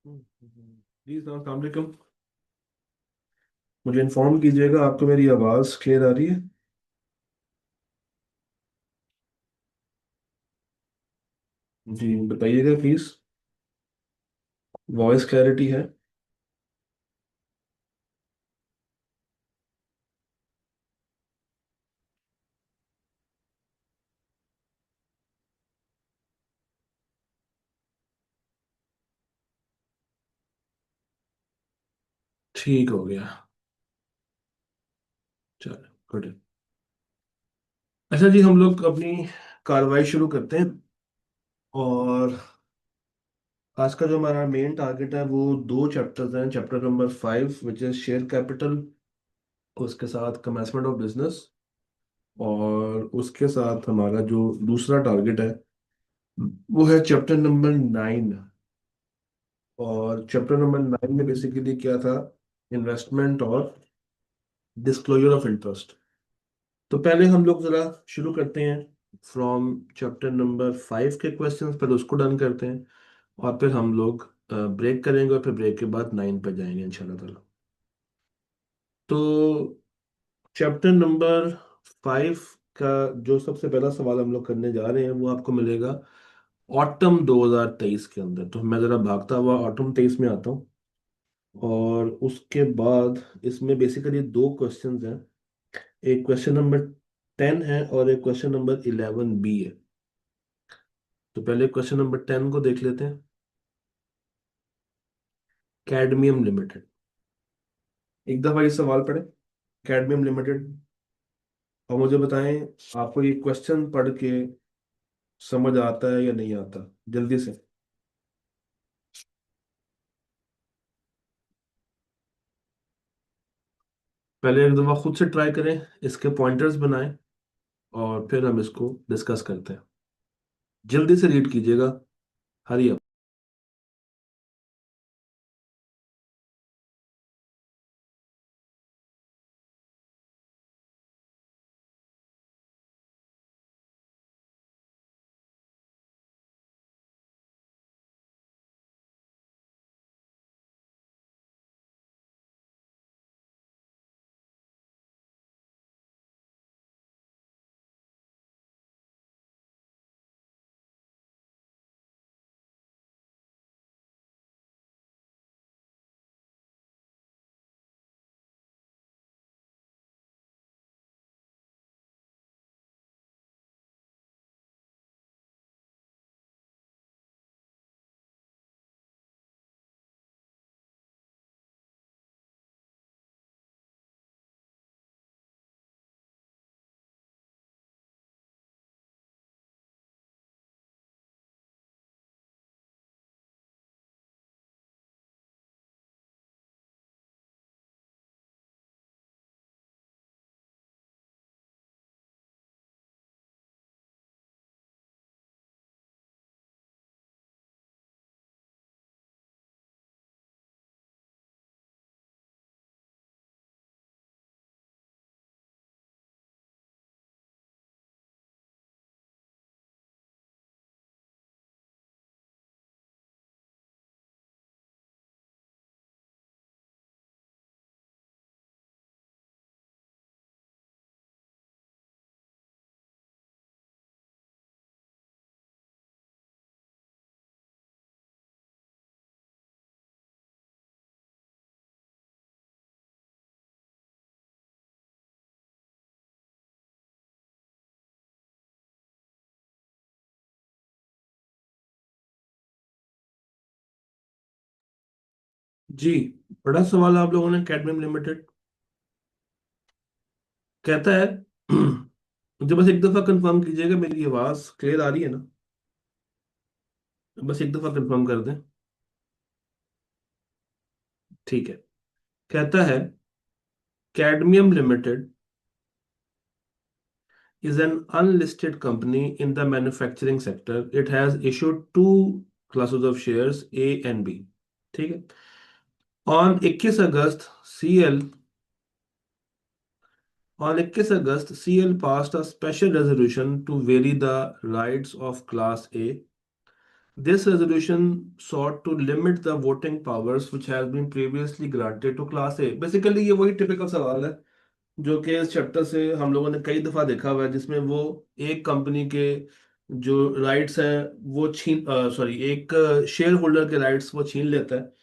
जी अस्सलाम वालेकुम। मुझे इन्फॉर्म कीजिएगा, आपको मेरी आवाज़ क्लियर आ रही है? जी बताइएगा प्लीज़। वॉइस क्लैरिटी है? ठीक हो गया। चलो गुड। अच्छा जी, हम लोग अपनी कार्रवाई शुरू करते हैं। और आज का जो हमारा मेन टारगेट है वो दो चैप्टर्स हैं। Chapter number 5 which is share capital, उसके साथ कमेंसमेंट ऑफ बिजनेस, और उसके साथ हमारा जो दूसरा टारगेट है वो है चैप्टर नंबर 9। और चैप्टर नंबर 9 में बेसिकली क्या था? इन्वेस्टमेंट और डिस्क्लोजर ऑफ इंटरेस्ट। तो पहले हम लोग जरा शुरू करते हैं फ्रॉम चैप्टर नंबर 5 के क्वेश्चंस, पहले उसको डन करते हैं और फिर हम लोग ब्रेक करेंगे और फिर ब्रेक के बाद 9 पे जाएंगे इंशाल्लाह ताला। तो चैप्टर नंबर 5 का जो सबसे पहला सवाल हम लोग करने जा रहे हैं वो आपको मिलेगा ऑटम 2023 के अंदर। तो मैं जरा भागता हुआ ऑटम 23 में आता हूँ। और उसके बाद इसमें बेसिकली दो क्वेश्चंस हैं। एक क्वेश्चन नंबर 10 है और एक क्वेश्चन नंबर 11 बी है। तो पहले क्वेश्चन नंबर 10 को देख लेते हैं। Cadmium limited. एक दफा ये सवाल पढ़े। Cadmium limited. और मुझे बताएं, आपको ये क्वेश्चन पढ़ के समझ आता है या नहीं आता, जल्दी से। पहले एक दफा खुद से ट्राई करें, इसके पॉइंटर्स बनाएं और फिर हम इसको डिस्कस करते हैं। जल्दी से रीड कीजिएगा। Hurry up. जी, बड़ा सवाल आप लोगों ने। कैडमियम लिमिटेड कहता है मुझे बस एक दफा कंफर्म कीजिएगा मेरी आवाज क्लियर आ रही है ना? बस एक दफा कंफर्म कर दें। ठीक है। कहता है cadmium limited is an unlisted company in the manufacturing sector. It has issued two classes of shares A and B. ठीक है। On 21 August CL on 21 August CL passed a special resolution to vary the rights of Class A This resolution sought to limit the voting powers which has been previously granted to class A. Basically ये वही typical सवाल है जो कि इस chapter से हम लोगों ने कई दफा देखा हुआ है, जिसमें वो एक कंपनी के जो राइट्स हैं वो छीन, सॉरी, एक शेयर होल्डर के राइट्स वो छीन लेता है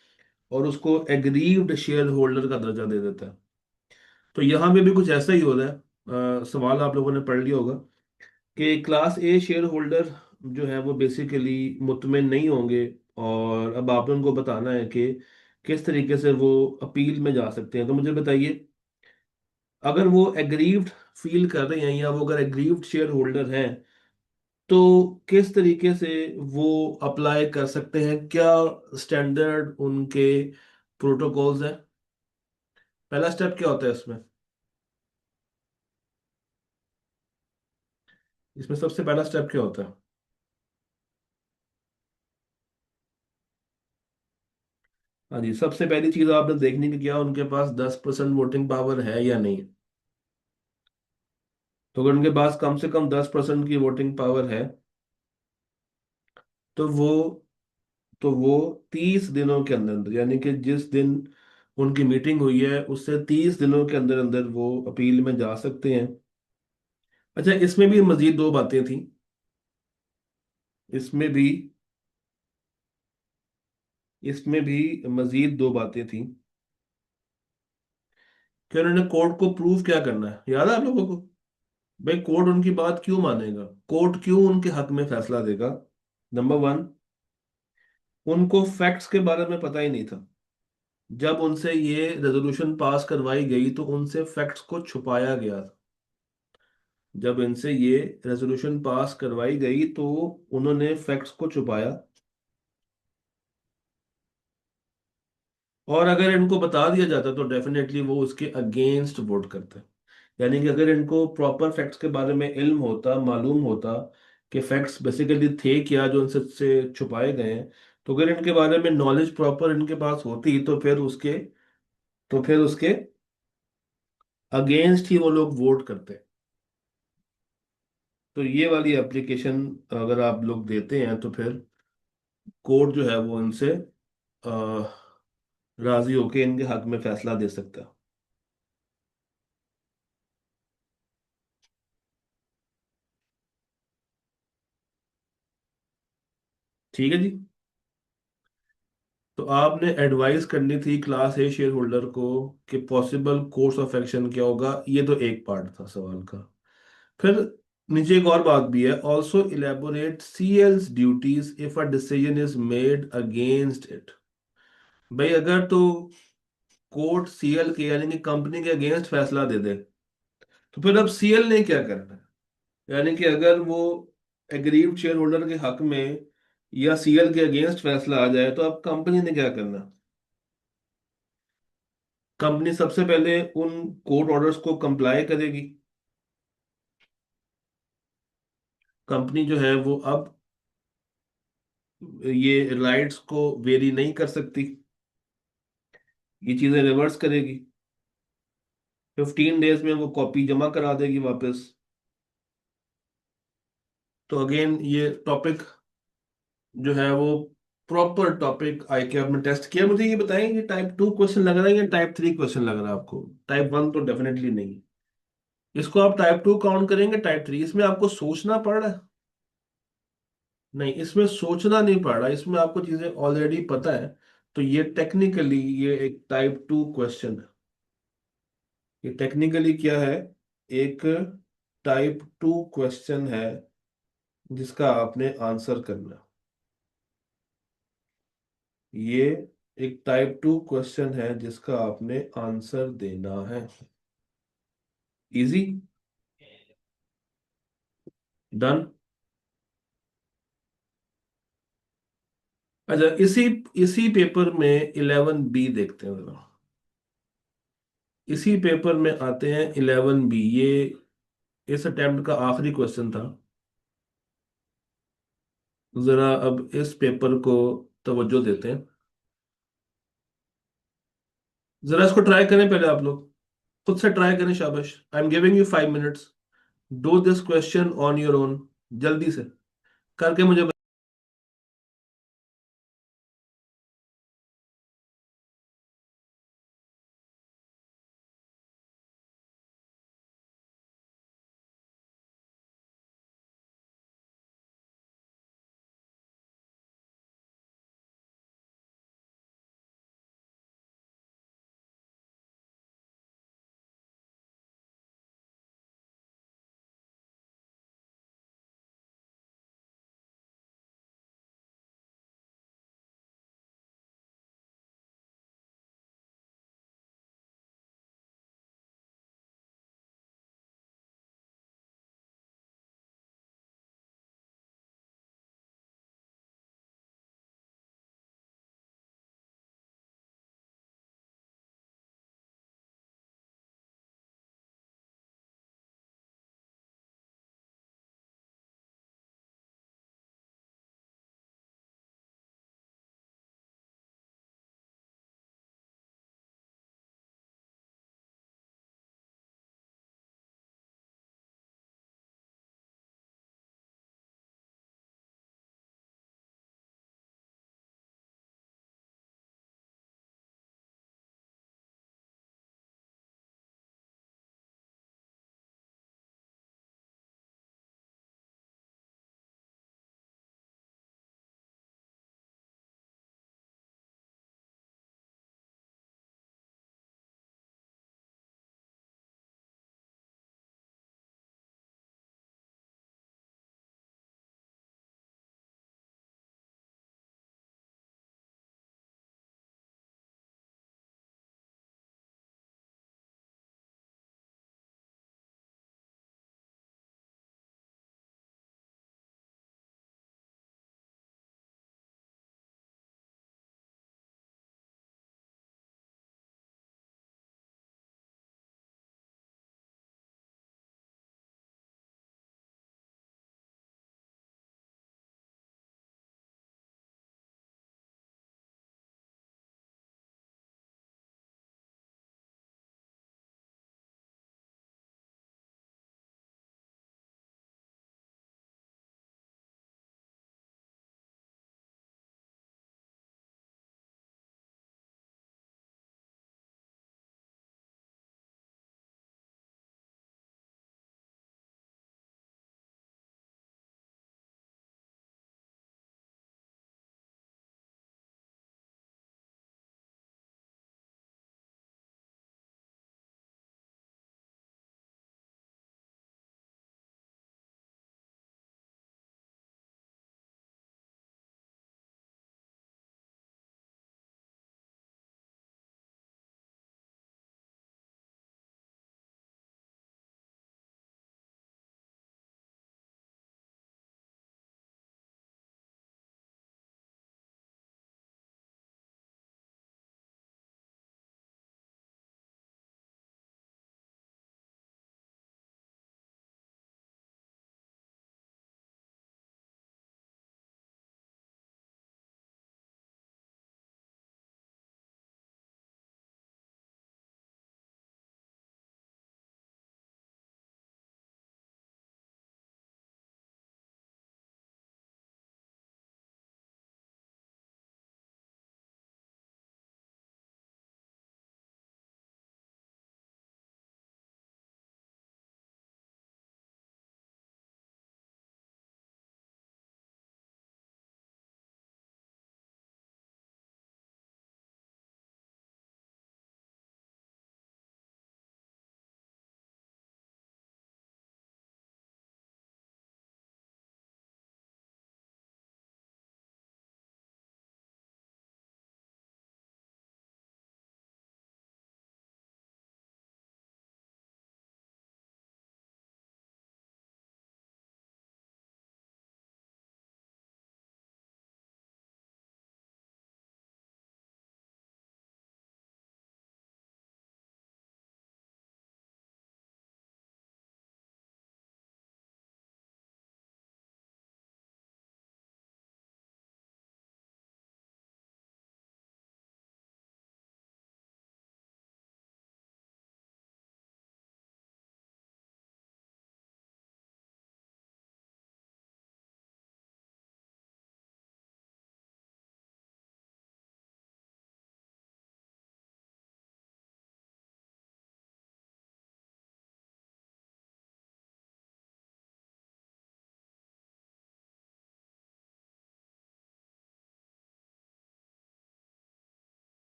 और उसको एग्रीव्ड शेयर होल्डर का दर्जा दे देता है। तो यहाँ पे भी कुछ ऐसा ही हो रहा है। सवाल आप लोगों ने पढ़ लिया होगा कि क्लास ए शेयर होल्डर जो है वो बेसिकली मुतमिन नहीं होंगे, और अब आपने उनको बताना है कि किस तरीके से वो अपील में जा सकते हैं। तो मुझे बताइए, अगर वो एग्रीव्ड फील कर रहे हैं या वो अगर एग्रीव्ड शेयर होल्डर हैं, तो किस तरीके से वो अप्लाई कर सकते हैं, क्या स्टैंडर्ड उनके प्रोटोकॉल्स हैं? पहला स्टेप क्या होता है इसमें? इसमें सबसे पहला स्टेप क्या होता है? हाँ जी, सबसे पहली चीज आपने देखनी कि क्या उनके पास 10% वोटिंग पावर है या नहीं। तो अगर उनके पास कम से कम 10% की वोटिंग पावर है, तो वो 30 दिनों के अंदर अंदर, यानी कि जिस दिन उनकी मीटिंग हुई है उससे 30 दिनों के अंदर अंदर वो अपील में जा सकते हैं। अच्छा, इसमें भी मजीद दो बातें थी। इसमें भी इसमें भी मजीद दो बातें थी कि उन्होंने कोर्ट को प्रूव क्या करना है, याद है आप लोगों को? भाई, कोर्ट उनकी बात क्यों मानेगा, कोर्ट क्यों उनके हक में फैसला देगा? नंबर वन, उनको फैक्ट्स के बारे में पता ही नहीं था। जब उनसे ये रेजोल्यूशन पास करवाई गई तो उनसे फैक्ट्स को छुपाया गया था। जब इनसे ये रेजोल्यूशन पास करवाई गई तो उन्होंने फैक्ट्स को छुपाया। और अगर इनको बता दिया जाता तो डेफिनेटली वो उसके अगेंस्ट वोट करते। यानी कि अगर इनको प्रॉपर फैक्ट्स के बारे में इल्म होता, मालूम होता कि फैक्ट्स बेसिकली थे क्या जो उनसे से छुपाए गए हैं, तो अगर इनके बारे में नॉलेज प्रॉपर इनके पास होती तो फिर उसके अगेंस्ट ही वो लोग वोट करते। तो ये वाली एप्लीकेशन अगर आप लोग देते हैं तो फिर कोर्ट जो है वो इनसे अ, राजी होके इनके हक में फैसला दे सकता है। ठीक है जी। तो आपने एडवाइस करनी थी क्लास ए शेयर होल्डर को कि पॉसिबल कोर्स ऑफ एक्शन क्या होगा, ये तो एक पार्ट था सवाल का। फिर नीचे एक और बात भी है, also elaborate CL's duties if a decision is made against it. भाई, अगर तो कोर्ट सीएल के यानी कि कंपनी के अगेंस्ट फैसला दे दे, तो फिर अब सीएल ने क्या करना है? यानी कि अगर वो एग्रीव्ड शेयर होल्डर के हक में या सीएल के अगेंस्ट फैसला आ जाए तो अब कंपनी ने क्या करना? कंपनी सबसे पहले उन कोर्ट ऑर्डर्स को कंप्लाई करेगी। कंपनी जो है वो अब ये राइट्स को वेरी नहीं कर सकती, ये चीजें रिवर्स करेगी। 15 डेज में वो कॉपी जमा करा देगी वापस। तो अगेन ये टॉपिक जो है वो प्रॉपर टॉपिक आई के आपने टेस्ट किया। मुझे ये बताएं, ये टाइप 2 क्वेश्चन लग रहा है या टाइप 3 क्वेश्चन लग रहा है आपको? टाइप 1 तो डेफिनेटली नहीं। इसको आप टाइप 2 काउंट करेंगे? टाइप 3 इसमें आपको सोचना पड़ रहा है? नहीं, इसमें सोचना नहीं पड़ रहा, इसमें आपको चीजें ऑलरेडी पता है। तो ये टेक्निकली ये एक टाइप 2 क्वेश्चन है। ये टेक्निकली क्या है? एक टाइप 2 क्वेश्चन है जिसका आपने आंसर करना। ये एक टाइप 2 क्वेश्चन है जिसका आपने आंसर देना है। इजी। डन। अच्छा, इसी इसी पेपर में 11B देखते हैं जरा। इसी पेपर में आते हैं 11B। ये इस अटेम्प्ट का आखिरी क्वेश्चन था। जरा अब इस पेपर को तवज्जो देते हैं। जरा इसको ट्राई करें पहले आप लोग, खुद से ट्राई करें। शाबाश, I am giving you 5 minutes. Do this question on your own, जल्दी से करके मुझे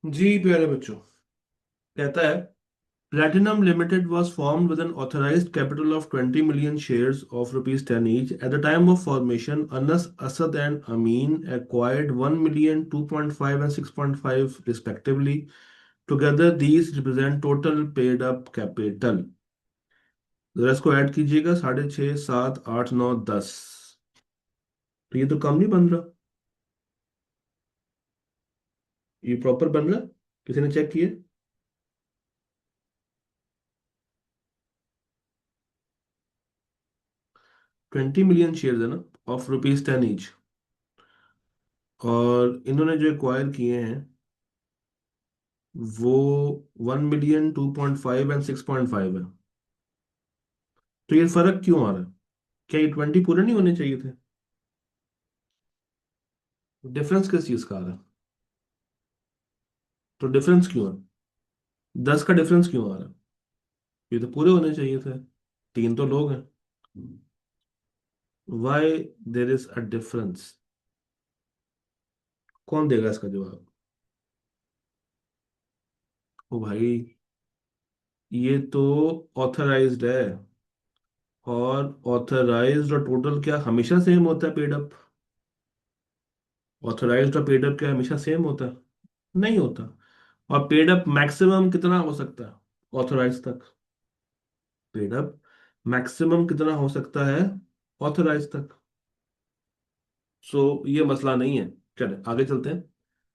जी प्यारे बच्चों, कहता है Platinum Limited was formed with an authorized capital of 20 million shares of rupees 10 each. At the time of formation, Anas, Asad and Amin acquired 1 million, 2.5 and 6.5 respectively. Together, these represent total paid up capital. जरा इसको add कीजिएगा, 6.5, 7, 8, 9, 10। तो ये तो कम नहीं बन रहा। ये प्रॉपर बन रहा। किसी ने चेक किए? 20 मिलियन शेयर है ना, ऑफ रुपीज 10 ईच। और इन्होंने जो एक्वायर किए हैं वो 1 मिलियन, 2.5 एंड 6.5 है। तो ये फर्क क्यों आ रहा है? क्या ये 20 पूरे नहीं होने चाहिए थे? डिफरेंस किस चीज का आ रहा है? तो डिफरेंस क्यों है? 10 का डिफरेंस क्यों आ रहा है? ये तो पूरे होने चाहिए थे। तीन तो लोग हैं। Why there is a difference? कौन देगा इसका जवाब? ओ भाई, ये तो ऑथराइज्ड है। और ऑथराइज्ड और टोटल क्या हमेशा सेम होता है पेड अप? ऑथराइज्ड और पेड अप क्या हमेशा सेम होता है? नहीं होता। और पेड अप मैक्सिमम कितना हो सकता है ऑथराइज तक? पेड अप मैक्सिमम कितना हो सकता है ऑथराइज तक? सो ये मसला नहीं है। चले आगे चलते हैं।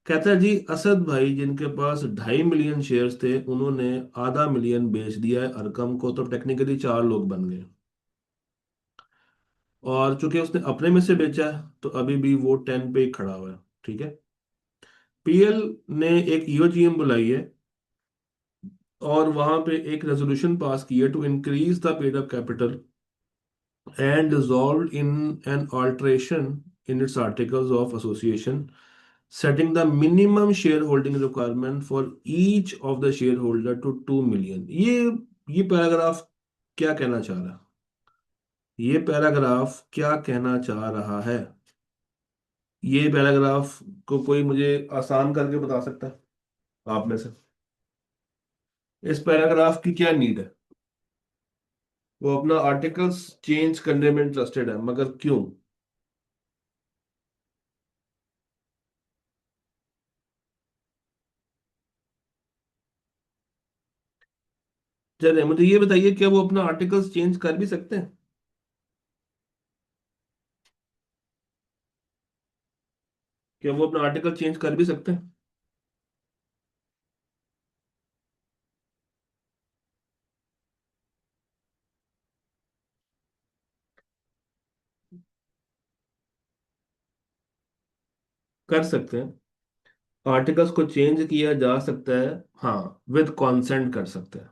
कहता है जी, असद भाई जिनके पास 2.5 मिलियन शेयर्स थे, उन्होंने आधा मिलियन बेच दिया है अरकम को, तो टेक्निकली चार लोग बन गए। और चूंकि उसने अपने में से बेचा है तो अभी भी वो 10 पे ही खड़ा हुआ है। ठीक है। पीएल ने एक ईओजीएम बुलाई है और वहां पे एक रेजोल्यूशन पास की है to increase the paid up capital and dissolved in an alteration in its articles of association, setting the minimum shareholding requirement for each of the shareholder to 2 million। ये पैराग्राफ क्या कहना चाह रहा है? ये paragraph क्या कहना चाह रहा है? ये पैराग्राफ को कोई मुझे आसान करके बता सकता है आप में से? इस पैराग्राफ की क्या नीड है? वो अपना आर्टिकल्स चेंज करने में इंटरेस्टेड है, मगर क्यों? चलिए मुझे ये बताइए, क्या वो अपना आर्टिकल्स चेंज कर भी सकते हैं? क्या वो अपना आर्टिकल चेंज कर भी सकते हैं? कर सकते हैं। आर्टिकल्स को चेंज किया जा सकता है। हाँ, विद कॉन्सेंट कर सकते हैं।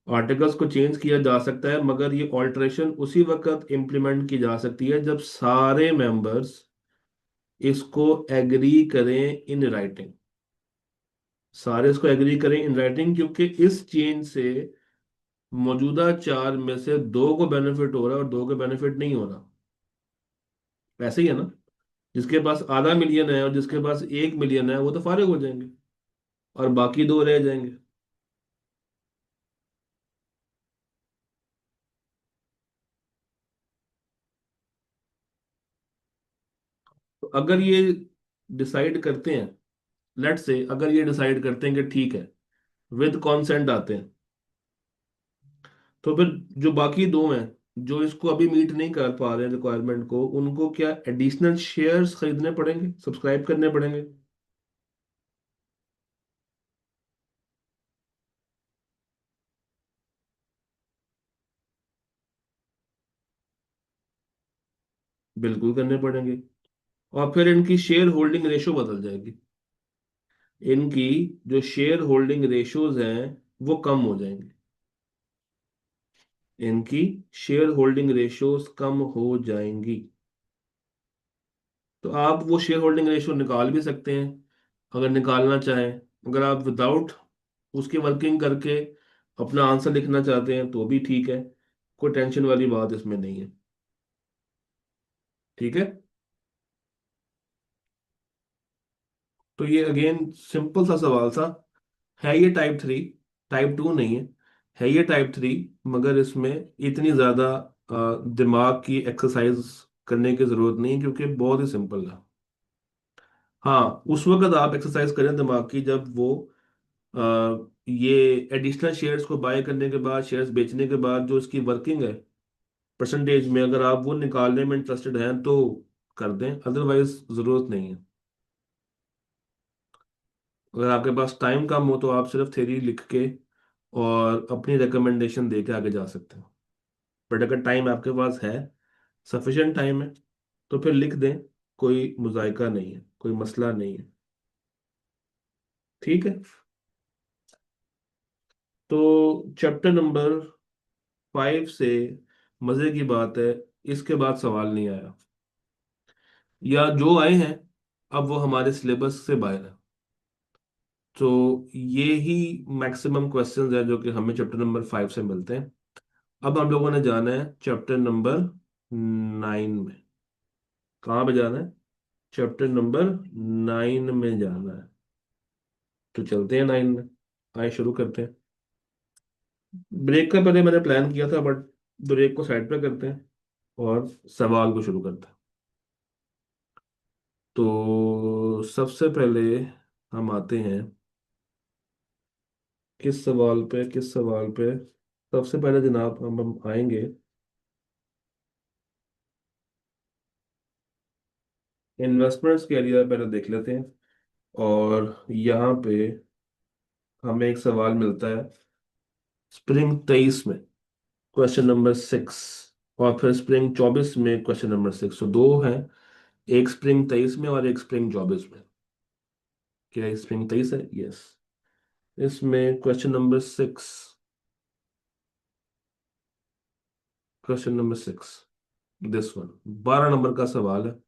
आर्टिकल्स को चेंज किया जा सकता है, मगर ये ऑल्टरेशन उसी वक्त इम्प्लीमेंट की जा सकती है जब सारे मेंबर्स इसको एग्री करें इन राइटिंग। सारे इसको एग्री करें इन राइटिंग, क्योंकि इस चेंज से मौजूदा चार में से दो को बेनिफिट हो रहा है और दो को बेनिफिट नहीं हो रहा। ऐसे ही है ना? जिसके पास आधा मिलियन है और जिसके पास 1 मिलियन है वो तो फारिग हो जाएंगे और बाकी दो रह जाएंगे। तो अगर ये डिसाइड करते हैं, लेट से अगर ये डिसाइड करते हैं कि ठीक है, विद कॉन्सेंट आते हैं, तो फिर जो बाकी दो हैं जो इसको अभी मीट नहीं कर पा रहे हैं रिक्वायरमेंट को, उनको क्या एडिशनल शेयर्स खरीदने पड़ेंगे, सब्सक्राइब करने पड़ेंगे? बिल्कुल करने पड़ेंगे। और फिर इनकी शेयर होल्डिंग रेशो बदल जाएगी। इनकी जो शेयर होल्डिंग रेशोज हैं वो कम हो जाएंगे। इनकी शेयर होल्डिंग रेशोज कम हो जाएंगी। तो आप वो शेयर होल्डिंग रेशो निकाल भी सकते हैं अगर निकालना चाहें। अगर आप विदाउट उसकी वर्किंग करके अपना आंसर लिखना चाहते हैं तो भी ठीक है। कोई टेंशन वाली बात इसमें नहीं है। ठीक है। तो ये अगेन सिंपल सा सवाल था। है ये टाइप 3, टाइप 2 नहीं है। है ये टाइप 3, मगर इसमें इतनी ज्यादा दिमाग की एक्सरसाइज करने की जरूरत नहीं, क्योंकि बहुत ही सिंपल है। हाँ, उस वक्त आप एक्सरसाइज करें दिमाग की जब वो ये एडिशनल शेयर्स को बाय करने के बाद, शेयर्स बेचने के बाद जो इसकी वर्किंग है परसेंटेज में, अगर आप वो निकालने में इंटरेस्टेड हैं तो कर दें, अदरवाइज जरूरत नहीं है। अगर आपके पास टाइम कम हो तो आप सिर्फ थ्योरी लिख के और अपनी रिकमेंडेशन दे के आगे जा सकते हैं। बट अगर टाइम आपके पास है, सफिशिएंट टाइम है, तो फिर लिख दें। कोई मुजायका नहीं है, कोई मसला नहीं है। ठीक है। तो चैप्टर नंबर 5 से मजे की बात है, इसके बाद सवाल नहीं आया, या जो आए हैं अब वो हमारे सिलेबस से बाहर है। तो ये ही मैक्सिमम क्वेश्चंस हैं जो कि हमें चैप्टर नंबर 5 से मिलते हैं। अब हम लोगों ने जाना है चैप्टर नंबर 9 में। कहाँ पे जाना है? चैप्टर नंबर 9 में जाना है। तो चलते हैं 9 में। आए शुरू करते हैं। ब्रेक का पहले मैंने प्लान किया था, बट ब्रेक को साइड पे करते हैं और सवाल को शुरू करते हैं। तो सबसे पहले हम आते हैं किस सवाल पे सबसे पहले जनाब हम आएंगे इन्वेस्टमेंट्स के एरिया पहले देख लेते हैं। और यहाँ पे हमें एक सवाल मिलता है स्प्रिंग 23 में, क्वेश्चन नंबर 6। और फिर स्प्रिंग 24 में क्वेश्चन नंबर 6। तो दो हैं, एक स्प्रिंग 23 में और एक स्प्रिंग 24 में। क्या ये स्प्रिंग 23 है? यस। इसमें question number 6, question number 6, this one, 12 number का सवाल है।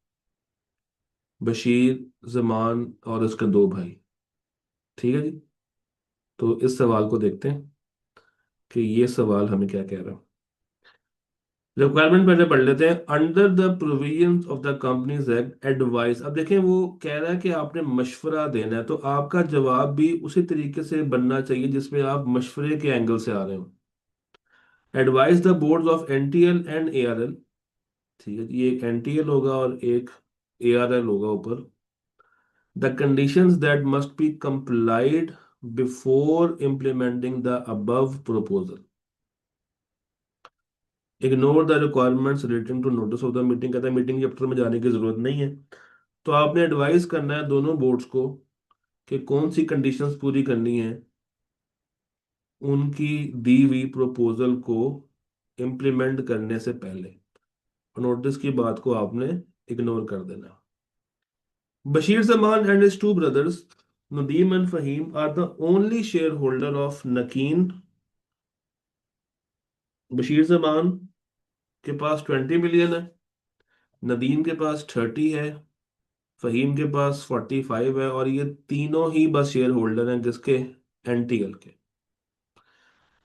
बशीर, जमान और उसके दो भाई। ठीक है जी। तो इस सवाल को देखते हैं कि ये सवाल हमें क्या कह रहा है। रिक्वायरमेंट पहले पढ़ लेते हैं। Under the provisions of the companies act advice. अब देखें, वो कह रहा है कि आपने मशवरा देना है, तो आपका जवाब भी उसी तरीके से बनना चाहिए जिसमें आप मशवरे के एंगल से आ रहे हो। Advise the boards of NTL and ARL. ठीक है, ये एक एनटीएल होगा और एक एआरएल होगा ऊपर। The conditions that must be complied before implementing the above proposal. Ignore the requirements relating to notice of the meeting. कहता है मीटिंग चैप्टर में जाने की जरूरत नहीं है। तो आपने एडवाइस करना है दोनों बोर्ड्स को कि कौन सी कंडीशंस पूरी करनी है उनकी दी हुई प्रपोजल को इम्प्लीमेंट करने से पहले। नोटिस की बात को आपने इग्नोर कर देना। Bashir Zaman and his two brothers Nadeem and Faheem are the only shareholder of Nakeen. Bashir Zaman के पास 20 मिलियन है, नदीम के पास 30 है, फहीम के पास 45 है, और ये तीनों ही बस शेयर होल्डर हैं किसके? एनटीएल के।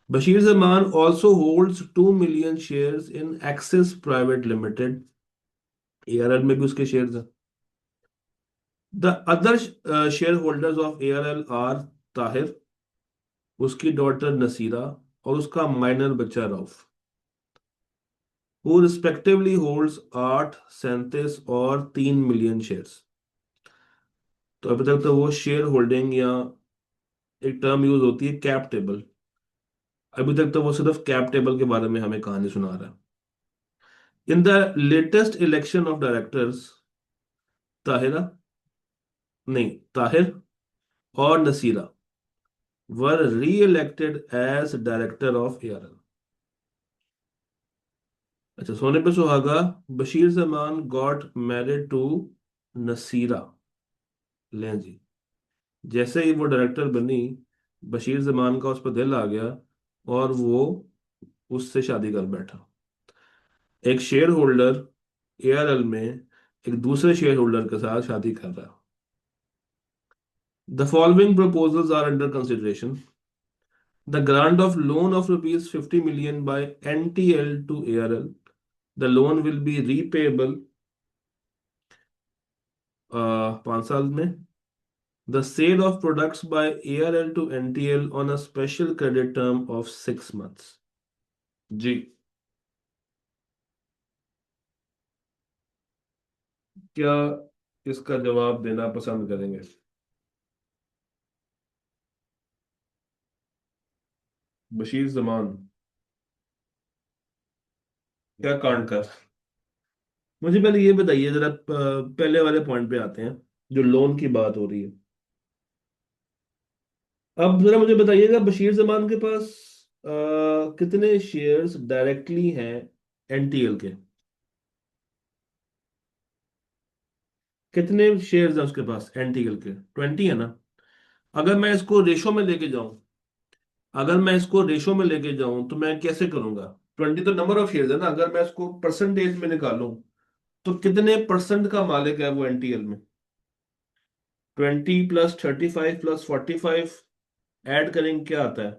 Bashir Zaman also holds 2 million shares in Axis private limited. ARL में भी उसके शेयर्स हैं। The other shareholders of ARL are Tahir, उसकी डॉटर नसीरा और उसका माइनर बच्चा रऊफ, हु रिस्पेक्टिवली होल्ड्स 8, 37 और 3 मिलियन शेयर्स। तो अभी तक तो वो शेयर होल्डिंग, या एक टर्म यूज होती है कैप टेबल, अभी तक तो वो सिर्फ कैप टेबल के बारे में हमें कहानी सुना रहा है। In the latest election of directors, Tahira, नहीं, ताहिर और Nasira were reelected as director of ARL. अच्छा, सोने पे सुहागा, Bashir Zaman got married to Nasira. लें जी, जैसे ही वो डायरेक्टर बनी, बशीर जमान का उस पर दिल आ गया और वो उससे शादी कर बैठा। एक शेयर होल्डर एआरएल में एक दूसरे शेयर होल्डर के साथ शादी कर रहा है। The following proposals are under consideration. The grant of loan of rupees 50 million by NTL to ARL. The loan will be repayable 5 साल में। The sale of products by ARL to NTL on a special credit term of 6 months। जी। क्या इसका जवाब देना पसंद करेंगे? बशीर जमान। क्या कांड कर। मुझे पहले ये बताइए जरा, पहले वाले पॉइंट पे आते हैं, जो लोन की बात हो रही है। अब जरा मुझे बताइएगा, बशीर जमान के पास कितने शेयर्स डायरेक्टली हैं NTL के? कितने शेयर्स हैं उसके पास NTL के? 20 है ना? अगर मैं इसको रेशो में लेके जाऊं, अगर मैं इसको रेशो में लेके जाऊं तो मैं कैसे करूंगा? 20 तो नंबर ऑफ शेयर्स है ना, अगर मैं इसको परसेंटेज में निकालूं तो कितने परसेंट का मालिक है वो NTL में? 20 + 35 + 45 ऐड करेंगे क्या आता है?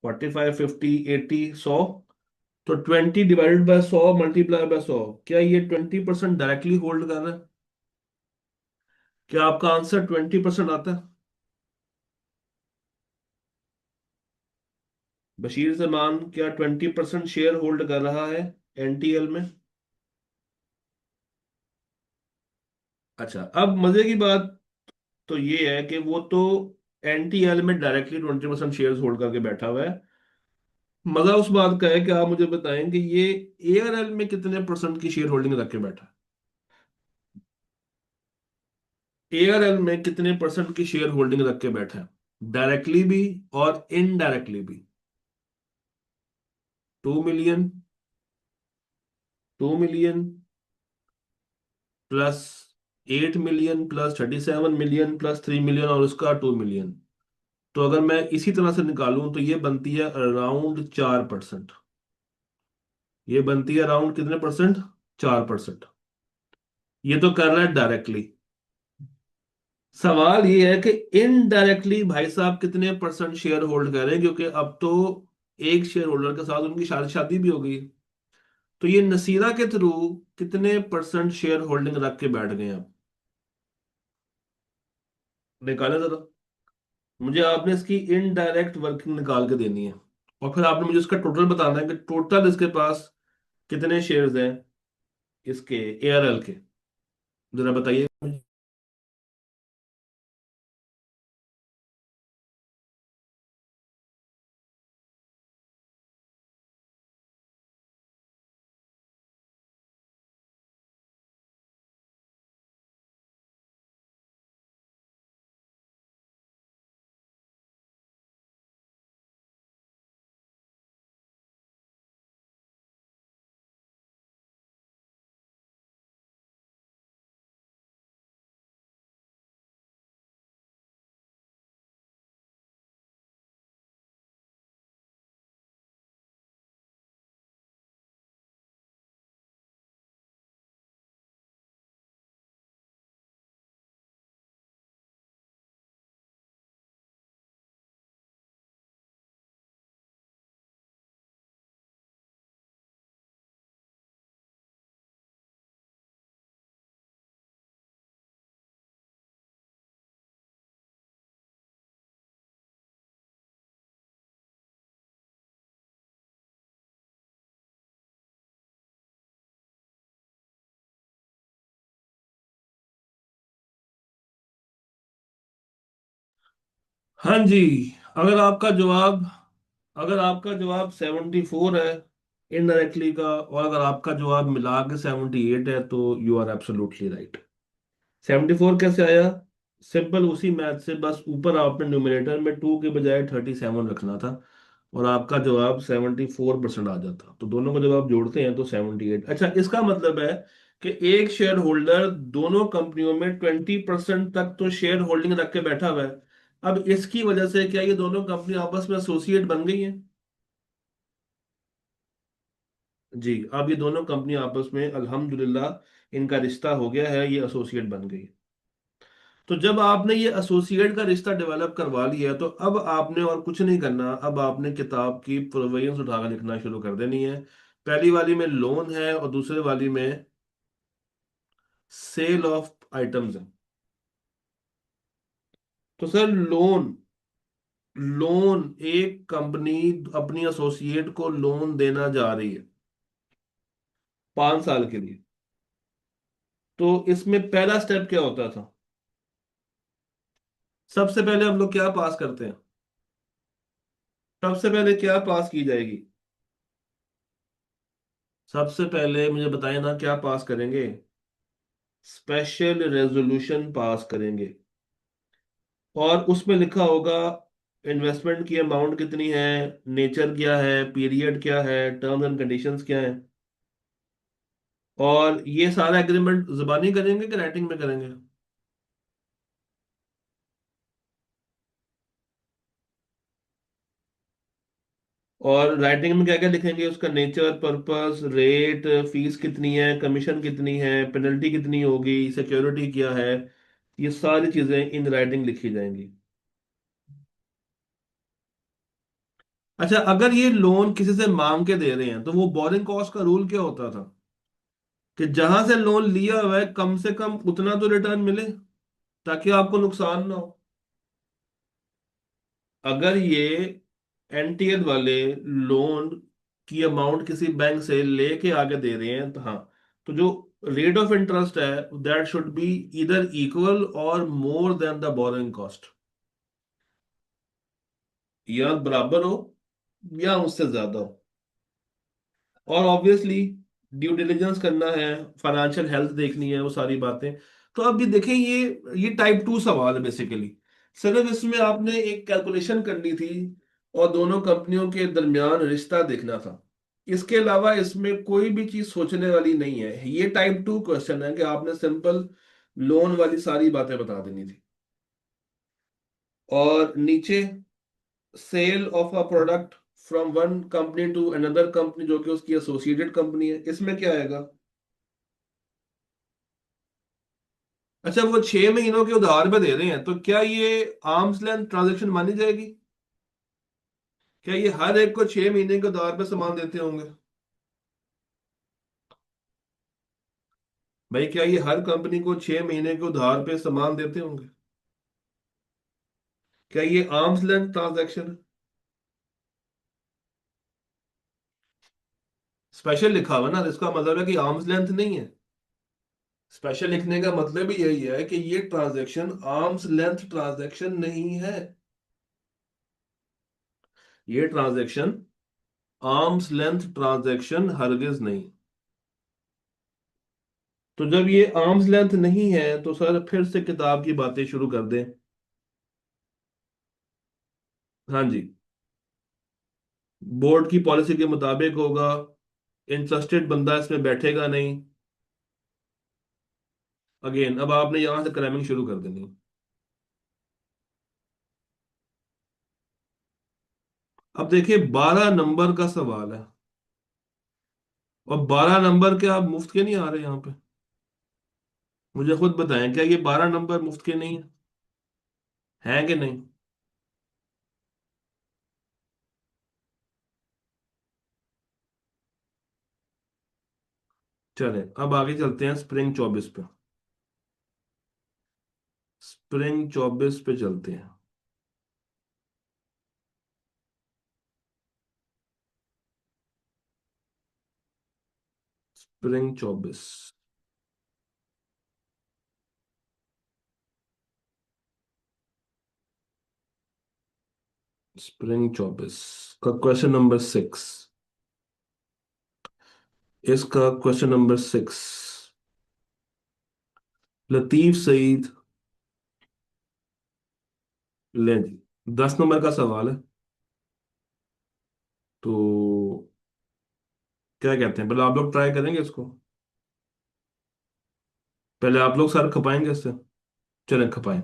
45, 50, 80, 100। तो 20 ÷ 100 × 100, क्या ये 20% डायरेक्टली होल्ड कर रहा है? क्या आपका आंसर 20% आता है? बशीर जमान क्या 20% शेयर होल्ड कर रहा है NTL में? अच्छा, अब मजे की बात तो ये है कि वो तो NTL में डायरेक्टली 20% शेयर होल्ड करके बैठा हुआ है। मजा उस बात का है कि आप मुझे बताएं कि ये ARL में कितने परसेंट की शेयर होल्डिंग रख के बैठा है? ARL में कितने परसेंट की शेयर होल्डिंग रख के बैठा है, डायरेक्टली भी और इनडायरेक्टली भी? 2 million, 2 million plus 8 million plus 37 million plus 3 million और उसका 2 मिलियन। तो अगर मैं इसी तरह से निकालूं तो ये बनती है अराउंड 4%। ये बनती है अराउंड कितने परसेंट? 4%। ये तो कर रहा है डायरेक्टली। सवाल ये है कि इनडायरेक्टली भाई साहब कितने परसेंट शेयर होल्ड कर रहे हैं, क्योंकि अब तो एक शेयर होल्डर के साथ उनकी शादी शादी भी हो गई। तो ये नसीरा के थ्रू कितने परसेंट शेयर होल्डिंग रख के बैठ गए हैं अब? निकालें जरा। मुझे आपने इसकी इनडायरेक्ट वर्किंग निकाल के देनी है, और फिर आपने मुझे उसका टोटल बताना है कि टोटल इसके पास कितने शेयर्स हैं इसके ARL के। जरा बताइए मुझे। हाँ जी। अगर आपका जवाब अगर आपका जवाब 74 है इनडायरेक्टली का, और अगर आपका जवाब मिला के 78 है, तो यू आर एब्सोल्युटली राइट। 74 कैसे आया? सिंपल उसी मैथ से, बस ऊपर आपने न्यूमरेटर में 2 के बजाय 37 रखना था, और आपका जवाब 74% आ जाता। तो दोनों को जब आप जोड़ते हैं तो 78। अच्छा, इसका मतलब है कि एक शेयर होल्डर दोनों कंपनियों में 20% तक तो शेयर होल्डिंग रख के बैठा हुआ है। अब इसकी वजह से क्या ये दोनों कंपनी आपस में एसोसिएट बन गई हैं? जी, अब ये दोनों कंपनी आपस में अल्हम्दुलिल्लाह इनका रिश्ता हो गया है, ये एसोसिएट बन गई। तो जब आपने ये एसोसिएट का रिश्ता डेवलप करवा लिया, तो अब आपने और कुछ नहीं करना, अब आपने किताब की प्रोविजंस उठाकर लिखना शुरू कर देनी है। पहली वाली में लोन है और दूसरे वाली में सेल ऑफ आइटम्स है। तो सर लोन, लोन एक कंपनी अपनी एसोसिएट को लोन देना जा रही है 5 साल के लिए। तो इसमें पहला स्टेप क्या होता था? सबसे पहले हम लोग क्या पास करते हैं? सबसे पहले क्या पास की जाएगी? सबसे पहले मुझे बताएं ना, क्या पास करेंगे? स्पेशल रेजोल्यूशन पास करेंगे। और उसमें लिखा होगा इन्वेस्टमेंट की अमाउंट कितनी है, नेचर क्या है, पीरियड क्या है, टर्म्स एंड कंडीशंस क्या है। और ये सारा एग्रीमेंट जुबानी करेंगे कि राइटिंग में करेंगे? और राइटिंग में क्या क्या लिखेंगे? उसका नेचर, पर्पस, रेट, फीस कितनी है, कमीशन कितनी है, पेनल्टी कितनी होगी, सिक्योरिटी क्या है। ये सारी चीजें इन राइटिंग लिखी जाएंगी। अच्छा, अगर ये लोन किसी से मांग के दे रहे हैं तो वो बोरिंग कॉस्ट का रूल क्या होता था? कि जहां से लोन लिया हुआ है कम से कम उतना तो रिटर्न मिले, ताकि आपको नुकसान ना हो। अगर ये एनटीएल वाले लोन की अमाउंट किसी बैंक से लेके आगे दे रहे हैं तो हाँ, तो जो रेट ऑफ इंटरेस्ट है दैट शुड बी इधर इक्वल और more than the borrowing cost. या बराबर हो या उससे ज्यादा हो। और ऑब्वियसली ड्यू डिलिजेंस करना है, फाइनेंशियल हेल्थ देखनी है, वो सारी बातें। तो अब ये देखें, ये टाइप 2 सवाल है बेसिकली। सिर्फ इसमें आपने एक कैलकुलेशन करनी थी और दोनों कंपनियों के दरमियान रिश्ता देखना था। इसके अलावा इसमें कोई भी चीज सोचने वाली नहीं है। ये टाइप 2 क्वेश्चन है कि आपने सिंपल लोन वाली सारी बातें बता देनी थी। और नीचे sale of a product from one company to another company, जो कि उसकी एसोसिएटेड कंपनी है, इसमें क्या आएगा? अच्छा, वो 6 महीनों के उधार पे दे रहे हैं, तो क्या ये आर्म्स लेंथ ट्रांजेक्शन मानी जाएगी? क्या ये हर एक को 6 महीने के उधार पे सामान देते होंगे? भाई, क्या ये हर कंपनी को 6 महीने के उधार पे सामान देते होंगे? क्या ये आर्म्स लेंथ ट्रांजैक्शन? स्पेशल लिखा हुआ ना, इसका मतलब है कि आर्म्स लेंथ नहीं है। स्पेशल लिखने का मतलब ही यही है कि ये ट्रांजैक्शन आर्म्स लेंथ ट्रांजैक्शन नहीं है। ये ट्रांजैक्शन आर्म्स लेंथ ट्रांजैक्शन हरगिज नहीं। तो जब ये आर्म्स लेंथ नहीं है तो सर फिर से किताब की बातें शुरू कर दें। हाँ जी, बोर्ड की पॉलिसी के मुताबिक होगा। इंटरेस्टेड बंदा इसमें बैठेगा नहीं। अगेन अब आपने यहां से क्रैमिंग शुरू कर देनी है। अब देखिए, 12 नंबर का सवाल है। और 12 नंबर के आप मुफ्त के नहीं आ रहे यहाँ पे? मुझे खुद बताएं, क्या ये 12 नंबर मुफ्त के नहीं है? हैं कि नहीं? चले अब आगे चलते हैं स्प्रिंग 24 पे। स्प्रिंग 24 पे चलते हैं। स्प्रिंग 24। स्प्रिंग 24 का क्वेश्चन नंबर 6। इसका क्वेश्चन नंबर 6, लतीफ सईद। लें जी, 10 नंबर का सवाल है। तो क्या कहते हैं, पहले आप लोग ट्राई करेंगे इसको? पहले आप लोग सर खपाएंगे इससे? चलें खपाएं।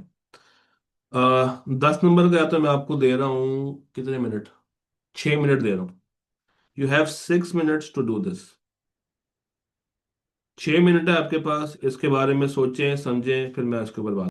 10 नंबर का, या तो मैं आपको दे रहा हूँ कितने मिनट, 6 मिनट दे रहा हूँ। You have 6 minutes to do this. 6 minute है आपके पास, इसके बारे में सोचें समझें, फिर मैं इसके ऊपर बात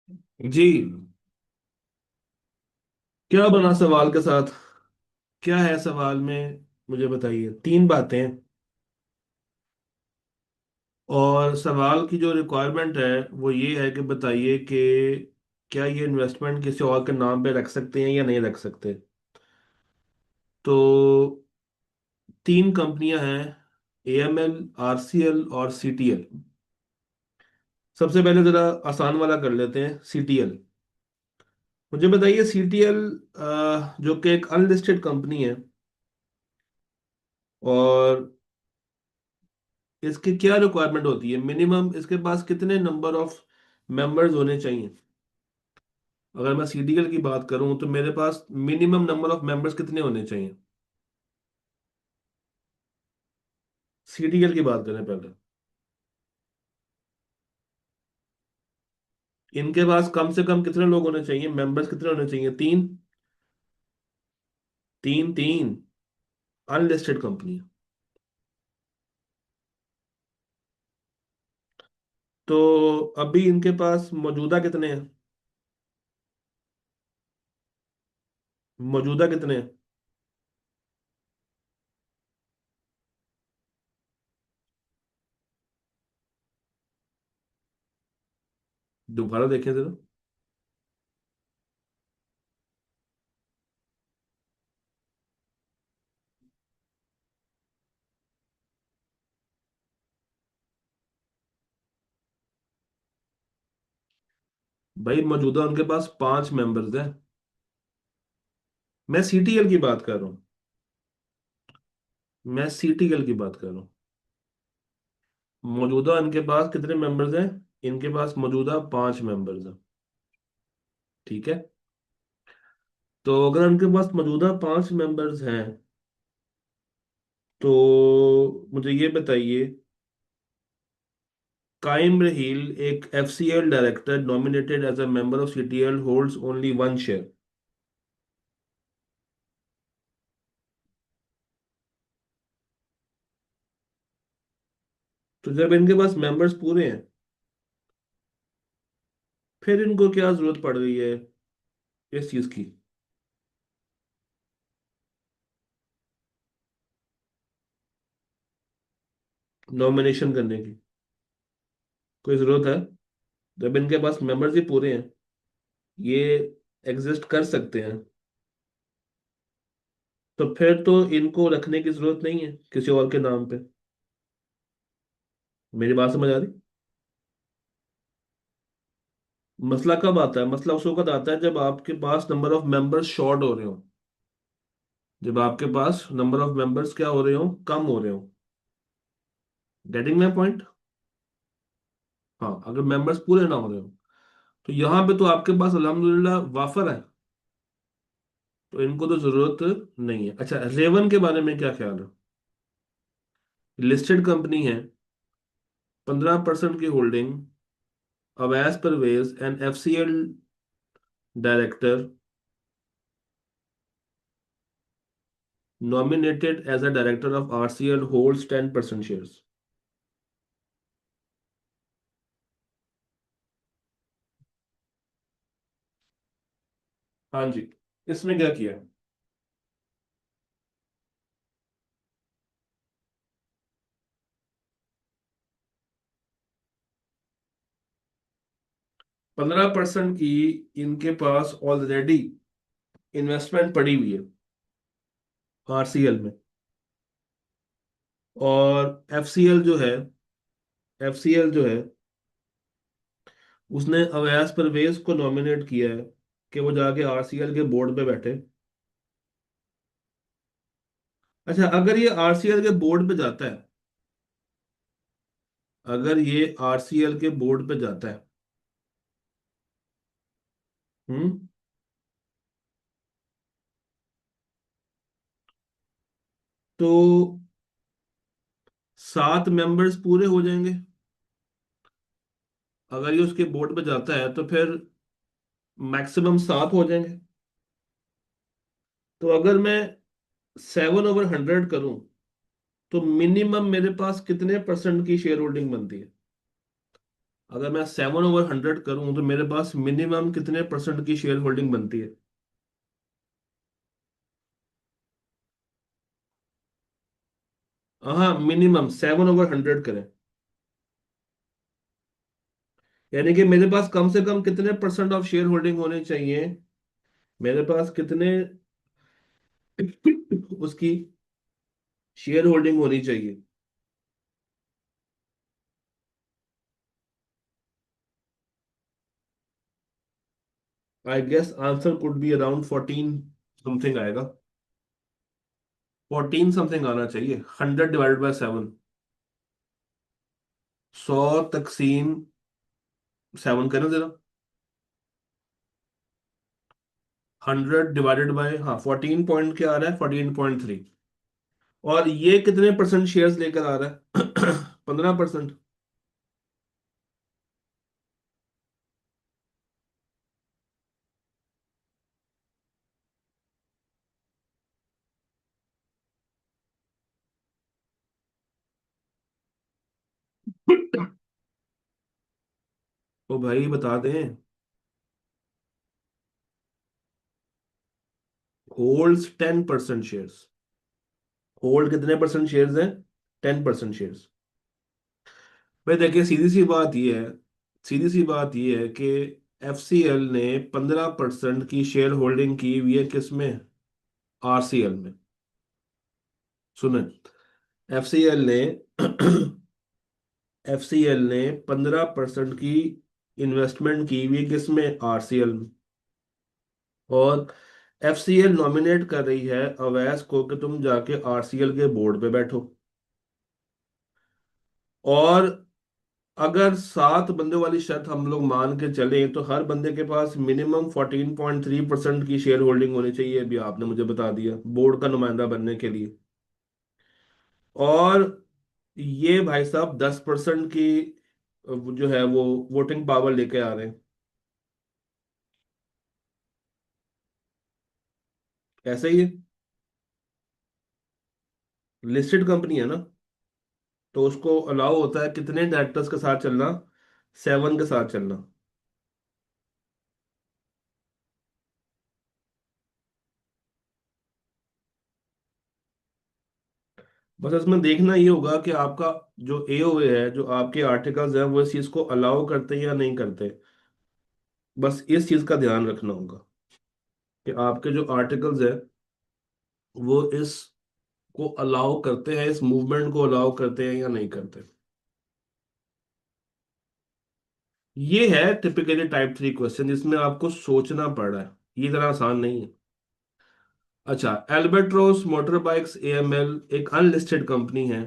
जी। क्या बना सवाल के साथ? क्या है सवाल में? मुझे बताइए। तीन बातें। और सवाल की जो रिक्वायरमेंट है वो ये है कि बताइए कि क्या ये इन्वेस्टमेंट किसी और के नाम पे रख सकते हैं या नहीं रख सकते। तो तीन कंपनियां हैं, एएमएल, आरसीएल और सीटीएल। सबसे पहले जरा आसान वाला कर लेते हैं, सीटीएल। मुझे बताइए, सीटीएल जो कि एक अनलिस्टेड कंपनी है, और इसकी क्या रिक्वायरमेंट होती है? मिनिमम इसके पास कितने नंबर ऑफ मेंबर्स होने चाहिए? अगर मैं सीटीएल की बात करूं तो मेरे पास मिनिमम नंबर ऑफ मेंबर्स कितने होने चाहिए? सीटीएल की बात करें पहले। इनके पास कम से कम कितने लोग होने चाहिए, मेंबर्स कितने होने चाहिए? तीन। तीन तीन। अनलिस्टेड कंपनी है। तो अभी इनके पास मौजूदा कितने हैं? मौजूदा कितने हैं? दोबारा देखें जरा। भाई मौजूदा उनके पास पांच मेंबर्स हैं। मैं सीटीएल की बात कर रहा हूँ। मैं सीटीएल की बात कर रहा हूँ। मौजूदा इनके पास कितने मेंबर्स हैं? इनके पास मौजूदा पांच मेंबर्स हैं। ठीक है। तो अगर उनके पास मौजूदा पांच मेंबर्स हैं, तो मुझे ये बताइए, काइम रहील, एक FCL director nominated as a member of CTL, holds only one share. तो जब इनके पास मेंबर्स पूरे हैं, फिर इनको क्या जरूरत पड़ गई है इस चीज की, नॉमिनेशन करने की? कोई जरूरत है? जब इनके पास मेंबर्स ही पूरे हैं, ये एग्जिस्ट कर सकते हैं, तो फिर तो इनको रखने की जरूरत नहीं है किसी और के नाम पे। मेरी बात समझ आ रही? मसला कब आता है? मसला उस वक्त आता है जब आपके पास नंबर ऑफ मेंबर्स शॉर्ट हो रहे हो। जब आपके पास नंबर ऑफ मेंबर्स क्या हो रहे हो, कम हो रहे हो। Getting my point? हाँ, अगर मेंबर्स पूरे ना हो रहे हो, तो यहाँ पे तो आपके पास अल्हम्दुलिल्लाह वाफर है, तो इनको तो जरूरत नहीं है। अच्छा, रेवन के बारे में क्या ख्याल है? लिस्टेड कंपनी है, 15% की होल्डिंग। Awais Parvez and FCL director nominated as a director of RCL holds 10% shares। हाँ जी। इसमें क्या किया? 15% की इनके पास ऑलरेडी इन्वेस्टमेंट पड़ी हुई है आरसीएल में। और एफसीएल जो है उसने अवैस परवेज को नॉमिनेट किया है कि वो जाके आरसीएल के बोर्ड पे बैठे। अच्छा, अगर ये आरसीएल के बोर्ड पे जाता है, अगर ये आरसीएल के बोर्ड पे जाता है, हम्म, तो सात मेंबर्स पूरे हो जाएंगे। अगर ये उसके बोर्ड पे जाता है तो फिर मैक्सिमम सात हो जाएंगे। तो अगर मैं 7/100 करूं, तो मिनिमम मेरे पास कितने परसेंट की शेयर होल्डिंग बनती है? अगर मैं 7/100 करूं तो मेरे पास मिनिमम कितने परसेंट की शेयर होल्डिंग बनती है? हाँ, मिनिमम 7/100 करें। यानी कि मेरे पास कम से कम कितने परसेंट ऑफ शेयर होल्डिंग होने चाहिए? मेरे पास कितने उसकी शेयर होल्डिंग होनी चाहिए? I guess answer could be around 14 something आएगा। 14 समथिंग आना चाहिए। 100 डिवाइडेड बाय 7। 100 तकसीम 7 करें जरा। 100 डिवाइडेड बाय, हाँ, 14 पॉइंट क्या आ रहा है? 14.3। और ये कितने परसेंट शेयर्स लेकर आ रहा है? 15%। तो भाई बता दें। Holds 10% shares. होल्ड कितने परसेंट शेयर्स हैं? 10% शेयर्स। भाई देखिए, सीधी सी बात ये है कि एफसीएल ने 15% की शेयर होल्डिंग की हुई है किसमें? आरसीएल में। सुने, एफसीएल ने एफसीएल ने 15% की इन्वेस्टमेंट की हुई है किसमें? आरसीएल में। और एफसीएल नॉमिनेट कर रही है अवैस को कि तुम जाके आरसीएल के बोर्ड पे बैठो। और अगर 7 बंदों वाली शर्त हम लोग मान के चले तो हर बंदे के पास मिनिमम 14.3% की शेयर होल्डिंग होनी चाहिए, अभी आपने मुझे बता दिया, बोर्ड का नुमाइंदा बनने के लिए। और ये भाई साहब 10% की जो है वो वोटिंग पावर लेके आ रहे हैं। ऐसे ही लिस्टेड कंपनी है ना, तो उसको अलाउ होता है कितने डायरेक्टर्स के साथ चलना? 7 के साथ चलना। बस इसमें देखना ये होगा कि आपका जो एओए है, जो आपके आर्टिकल्स हैं, वो इस चीज को अलाउ करते हैं या नहीं करते। बस इस चीज का ध्यान रखना होगा कि आपके जो आर्टिकल्स हैं वो इस को अलाउ करते हैं, इस मूवमेंट को अलाउ करते हैं या नहीं करते। ये है टिपिकली टाइप 3 क्वेश्चन जिसमें आपको सोचना पड़ रहा है। ये इतना आसान नहीं है। अच्छा, एल्बेट्रोस मोटर बाइक्स एएमएल एक अनलिस्टेड कंपनी है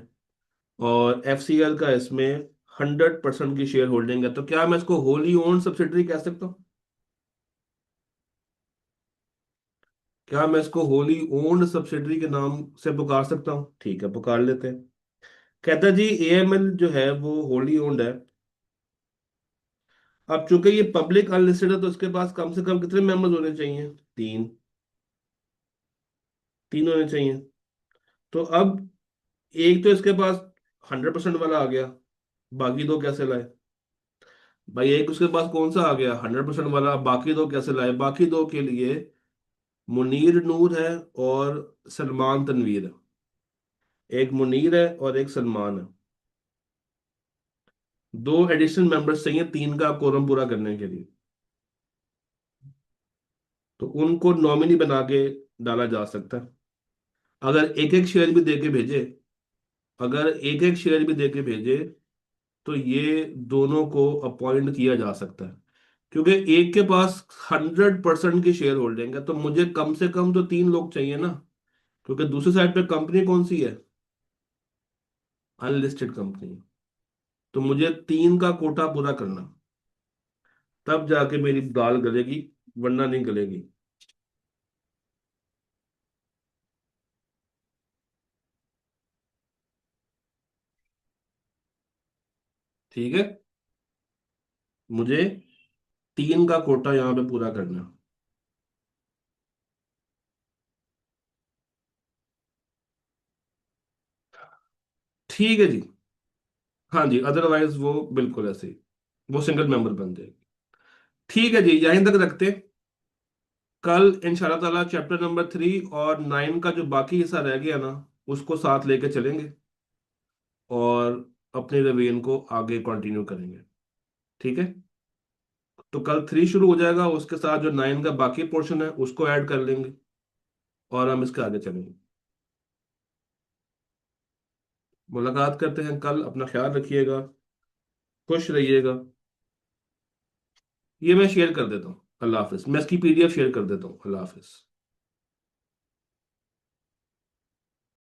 और एफसीएल का इसमें 100% की शेयर होल्डिंग है, तो क्या मैं इसको होली ओन सब्सिडरी कह सकता हूँ? क्या मैं इसको होली ओन्ड सब्सिडरी के नाम से पुकार सकता हूँ? ठीक है, पुकार लेते हैं। कहता जी एएमएल जो है वो होली ओन्ड है। अब चूंकि ये पब्लिक अनलिस्टेड है तो इसके पास कम से कम कितने मेंबर्स होने चाहिए? 3। 3 होने चाहिए। तो अब एक तो इसके पास 100% वाला आ गया, बाकी दो कैसे लाए? भाई एक उसके पास कौन सा आ गया? 100% वाला। बाकी दो कैसे लाए? बाकी दो के लिए मुनीर नूर है और सलमान तनवीर है। एक मुनीर है और एक सलमान है। दो एडिशनल मेंबर्स चाहिए 3 का कोरम पूरा करने के लिए। तो उनको नॉमिनी बना के डाला जा सकता है। अगर एक एक शेयर भी दे के भेजे अगर एक एक शेयर भी दे के भेजे तो ये दोनों को अपॉइंट किया जा सकता है। क्योंकि एक के पास 100% की शेयर होल्डिंग है तो मुझे कम से कम तो 3 लोग चाहिए ना। क्योंकि दूसरी साइड पे कंपनी कौन सी है? Unlisted company. तो मुझे 3 का कोटा पूरा करना, तब जाके मेरी दाल गलेगी, वरना नहीं गलेगी। ठीक है, मुझे 3 का कोटा यहाँ पे पूरा करना। ठीक है जी। हाँ जी, अदरवाइज वो बिल्कुल ऐसे ही। वो सिंगल मेंबर बन जाएगी। ठीक है जी, यहीं तक रखते हैं। कल इंशाल्लाह ताला चैप्टर नंबर 3 और 9 का जो बाकी हिस्सा रह गया ना, उसको साथ लेके चलेंगे और अपने रिवीजन को आगे कंटिन्यू करेंगे। ठीक है। तो कल 3 शुरू हो जाएगा, उसके साथ जो 9 का बाकी पोर्शन है उसको ऐड कर लेंगे और हम इसके आगे चलेंगे। मुलाकात करते हैं कल, अपना ख्याल रखिएगा, खुश रहिएगा। ये मैं शेयर कर देता हूँ। अल्लाह हाफिज, मैं इसकी पीडीएफ शेयर कर देता हूँ। अल्लाह हाफिज।